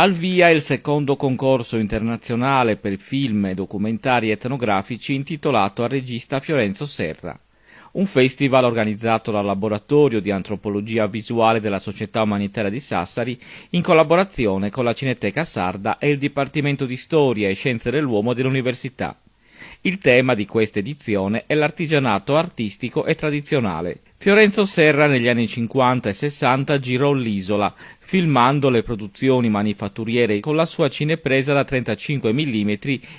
Al via il secondo concorso internazionale per film e documentari etnografici intitolato al regista Fiorenzo Serra. Un festival organizzato dal Laboratorio di Antropologia Visuale della Società Umanitaria di Sassari in collaborazione con la Cineteca Sarda e il Dipartimento di Storia e Scienze dell'Uomo dell'Università. Il tema di questa edizione è l'artigianato artistico e tradizionale. Fiorenzo Serra negli anni 50 e 60 girò l'isola, filmando le produzioni manifatturiere con la sua cinepresa da 35 mm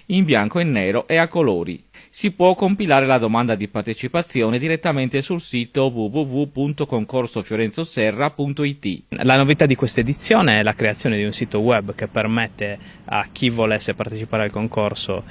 in bianco e nero e a colori. Si può compilare la domanda di partecipazione direttamente sul sito www.concorsofiorenzoserra.it. La novità di questa edizione è la creazione di un sito web che permette a chi volesse partecipare al concorso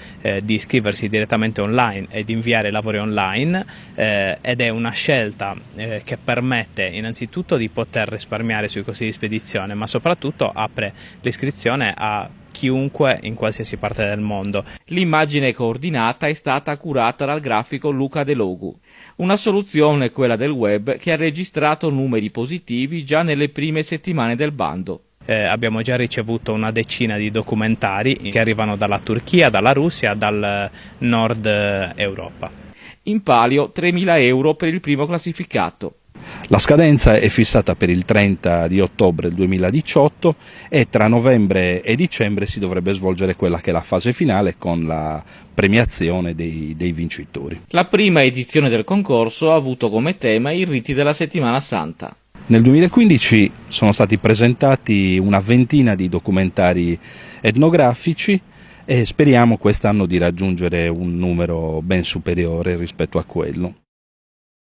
di iscriversi direttamente online e di inviare lavori online ed è una scelta che permette innanzitutto di poter risparmiare sui costi di spedizione, ma soprattutto apre l'iscrizione a chiunque in qualsiasi parte del mondo. L'immagine coordinata è stata curata dal grafico Luca De Logu. Una soluzione, quella del web, che ha registrato numeri positivi già nelle prime settimane del bando. Abbiamo già ricevuto una decina di documentari che arrivano dalla Turchia, dalla Russia, dal nord Europa. In palio 3.000 euro per il primo classificato. La scadenza è fissata per il 30 di ottobre 2018 e tra novembre e dicembre si dovrebbe svolgere quella che è la fase finale con la premiazione dei vincitori. La prima edizione del concorso ha avuto come tema i riti della Settimana Santa. Nel 2015 sono stati presentati una ventina di documentari etnografici e speriamo quest'anno di raggiungere un numero ben superiore rispetto a quello.